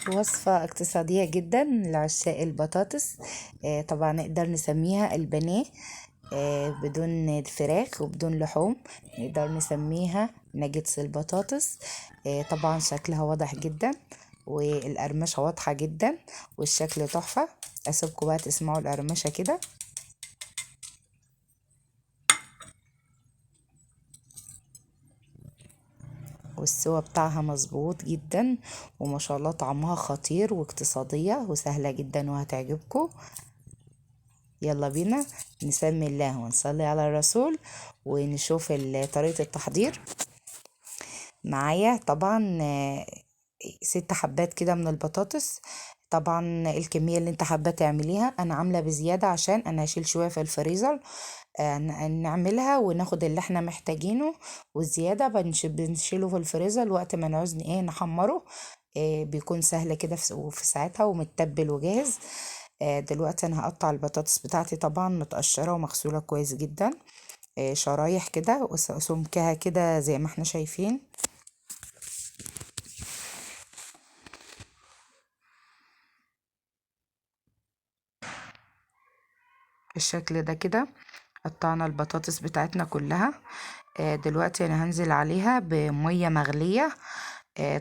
وصفة اقتصادية جدا لعشاق البطاطس. طبعا نقدر نسميها البانيه. بدون فراخ وبدون لحوم. نقدر نسميها ناجتس البطاطس. طبعا شكلها واضح جدا، والقرمشة واضحة جدا، والشكل تحفة. اسيبكم بقى تسمعوا القرمشة كده. والسوا بتاعها مظبوط جدا، وما شاء الله طعمها خطير واقتصادية وسهلة جدا وهتعجبكم. يلا بينا نسمي الله ونصلي على الرسول ونشوف طريقة التحضير. معايا طبعا 6 حبات كده من البطاطس. طبعا الكمية اللي انت حابة تعمليها، انا عاملة بزيادة عشان انا هشيل شوية في الفريزر. نعملها وناخد اللي احنا محتاجينه، والزيادة بنشيله في الفريزر وقت ما نعوز نحمره. بيكون سهل كده في ساعتها ومتبل وجاهز. دلوقتي انا هقطع البطاطس بتاعتي، طبعا متقشرة ومغسولة كويس جدا. شرايح كده وسمكها كده زي ما احنا شايفين. بالشكل ده كده قطعنا البطاطس بتاعتنا كلها. دلوقتي انا هنزل عليها بمية مغلية.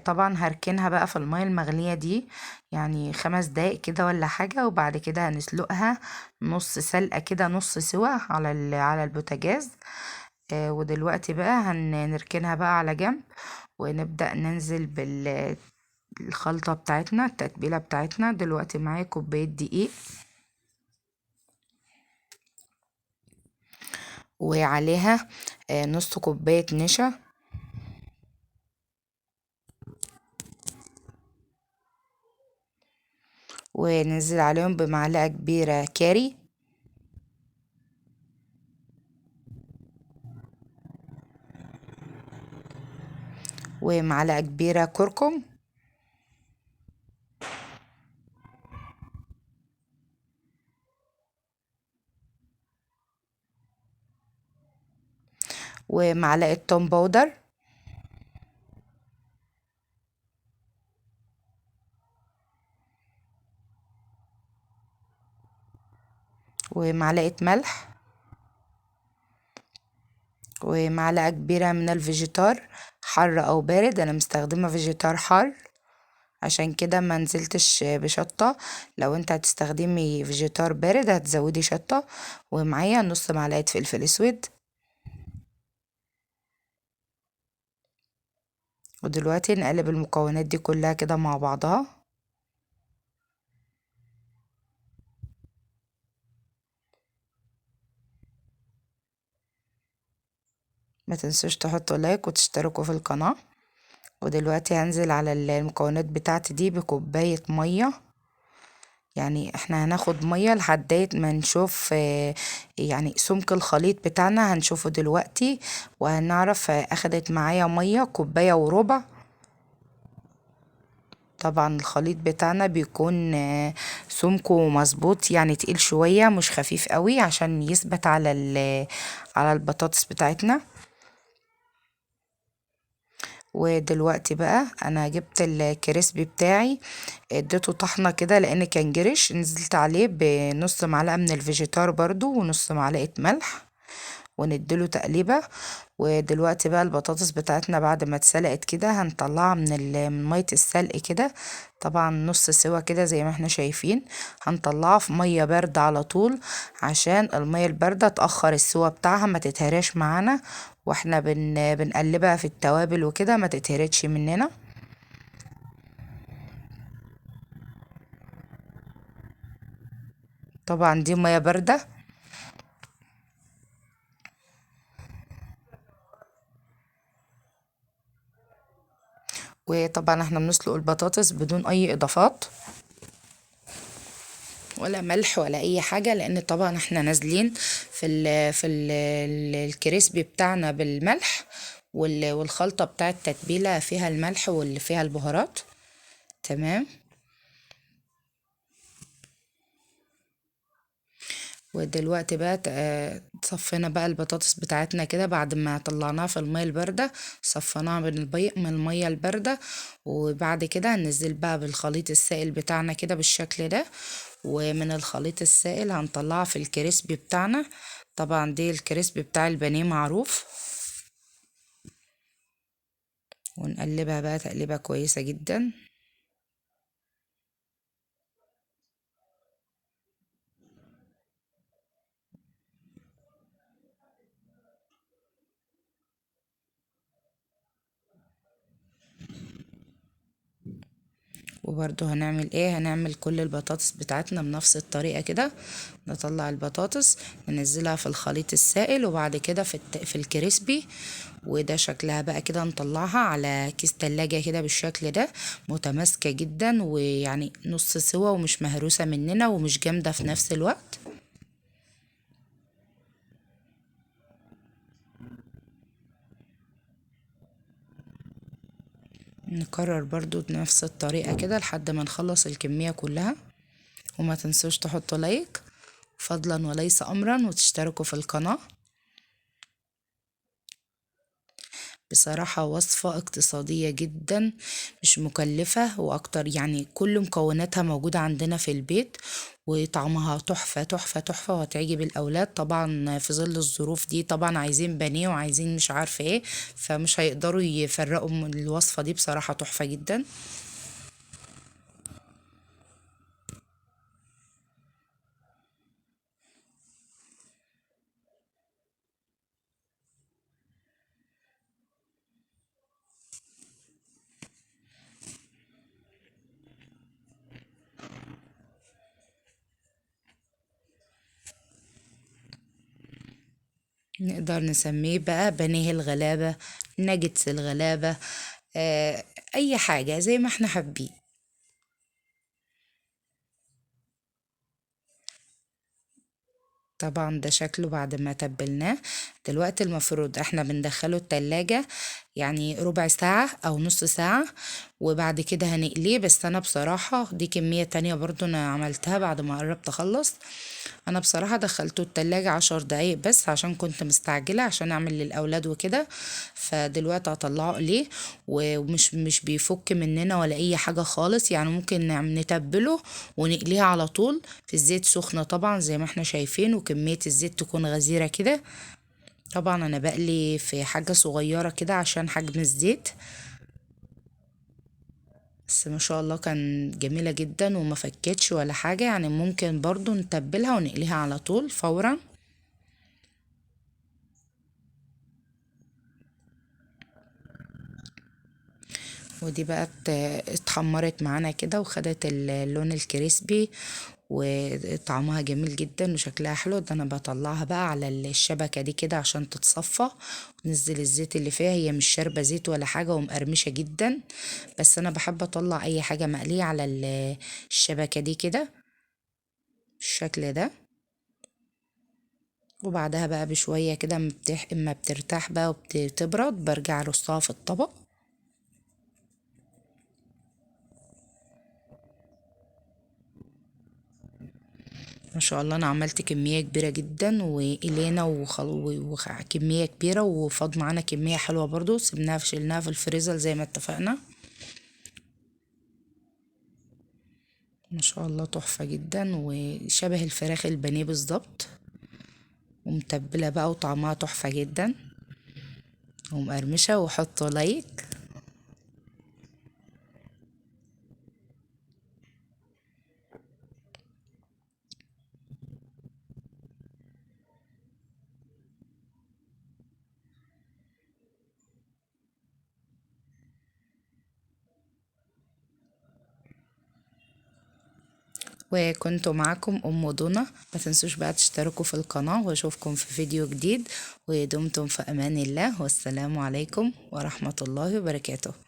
طبعا هركنها بقى في المية المغلية دي يعني 5 دقايق كده ولا حاجة، وبعد كده هنسلقها نص سلقة كده، نص سوا على البوتاجاز. ودلوقتي بقى هنركنها بقى على جنب، ونبدأ ننزل بالخلطة بتاعتنا، التتبيلة بتاعتنا. دلوقتي معايا كوباية دقيق، وعليها نص كوباية نشا، وننزل عليهم بمعلقة كبيرة كاري، ومعلقة كبيرة كركم، ومعلقة توم باودر، ومعلقة ملح، ومعلقة كبيرة من الفيجيتار، حر او بارد. انا مستخدمة فيجيتار حر، عشان كده ما نزلتش بشطة. لو انت هتستخدمي فيجيتار بارد هتزودي شطة. ومعايا نص معلقة فلفل اسود. ودلوقتي نقلب المكونات دي كلها كده مع بعضها. ما تنسوش تحطوا لايك وتشتركوا في القناة. ودلوقتي هنزل على المكونات بتاعتي دي بكوباية مية. يعني احنا هناخد مية لحد ما نشوف يعني سمك الخليط بتاعنا هنشوفه دلوقتي، وهنعرف اخدت معايا مية كوباية وربع. طبعا الخليط بتاعنا بيكون سمكه مظبوط، يعني تقيل شوية مش خفيف قوي، عشان يثبت على البطاطس بتاعتنا. ودلوقتي بقى انا جبت الكريسبي بتاعي، اديته طحنة كده لان كان جرش. نزلت عليه بنص معلقة من الفيجيتار برضو ونص معلقة ملح، ونديله تقليبة. ودلوقتي بقى البطاطس بتاعتنا بعد ما اتسلقت كده هنطلعها من مية السلق كده. طبعا نص سوا كده زي ما احنا شايفين. هنطلعها في مية باردة على طول، عشان المية الباردة تأخر السوا بتاعها ما تتهرش معانا، واحنا بنقلبها في التوابل وكده ما تتهرتش مننا. طبعا دي مية باردة. وطبعا احنا بنسلق البطاطس بدون اي اضافات ولا ملح ولا اي حاجه، لان طبعا احنا نازلين الكريسبي بتاعنا بالملح، والخلطه بتاعه التتبيله فيها الملح واللي فيها البهارات. تمام. ودلوقتي بقى صفينا بقى البطاطس بتاعتنا كده بعد ما طلعناها في المية الباردة، صفيناها من المية الباردة. وبعد كده هننزل بقى بالخليط السائل بتاعنا كده بالشكل ده. ومن الخليط السائل هنطلعها في الكريسبي بتاعنا. طبعا دي الكريسبي بتاع البانيه معروف. ونقلبها بقى تقليبة كويسة جدا. وبرضو هنعمل ايه، هنعمل كل البطاطس بتاعتنا بنفس الطريقة كده. نطلع البطاطس ننزلها في الخليط السائل، وبعد كده في الكريسبي. وده شكلها بقى كده، نطلعها على كيس تلاجة كده بالشكل ده، متماسكة جدا ويعني نص سوا ومش مهروسة مننا ومش جامدة في نفس الوقت. نكرر برضو بنفس الطريقة كده لحد ما نخلص الكمية كلها. وما تنسوش تحطوا لايك فضلا وليس امرا، وتشتركوا في القناة. بصراحة وصفة اقتصادية جدا، مش مكلفة، واكتر يعني كل مكوناتها موجودة عندنا في البيت. وطعمها تحفة تحفة تحفة، وهتعجب الأولاد طبعا في ظل الظروف دي. طبعا عايزين بانيه وعايزين مش عارفة ايه، فمش هيقدروا يفرقوا من الوصفة دي. بصراحة تحفة جدا. نقدر نسميه بقى بانيه الغلابة، ناجتس الغلابة، آه، أي حاجة زي ما احنا حابين. طبعا ده شكله بعد ما تبلناه. دلوقتي المفروض احنا بندخله التلاجة يعني ربع ساعة او نص ساعة، وبعد كده هنقليه. بس انا بصراحة دي كمية تانية برضو انا عملتها بعد ما قربت اخلص. انا بصراحة دخلته التلاجة 10 دقايق بس عشان كنت مستعجلة عشان اعمل للاولاد وكده. فدلوقتي هطلعه اقليه. ومش بيفك مننا ولا اي حاجة خالص، يعني ممكن نتبله ونقليه على طول في الزيت سخنة طبعا زي ما احنا شايفين، وكمية الزيت تكون غزيرة كده. طبعا انا بقلي في حاجة صغيرة كده عشان حجم الزيت. بس ما شاء الله كان جميلة جدا وما فكتش ولا حاجة، يعني ممكن برضو نتبلها ونقليها على طول فورا. ودي بقى اتحمرت معانا كده وخدت اللون الكريسبي، وطعمها جميل جدا وشكلها حلو. ده انا بطلعها بقى على الشبكة دي كده عشان تتصفى. نزل الزيت اللي فيها، هي مش شاربة زيت ولا حاجة ومقرمشة جدا. بس انا بحب اطلع اي حاجة مقلية على الشبكة دي كده بالشكل ده. وبعدها بقى بشوية كده اما بترتاح بقى وبتبرد برجع ارصها في الطبق. ما شاء الله انا عملت كمية كبيرة جدا وإلينا وكمية كبيرة، وفاض معانا كمية حلوة برضو سيبناها شلناها في الفريزر زي ما اتفقنا. ما شاء الله تحفة جدا وشبه الفراخ البانيه بالظبط، ومتبلة بقى وطعمها تحفة جدا ومقرمشة. وحطوا لايك. وكنت معاكم ام دونا. ما تنسوش بقى تشتركوا في القناة، واشوفكم في فيديو جديد. ودمتم في امان الله، والسلام عليكم ورحمة الله وبركاته.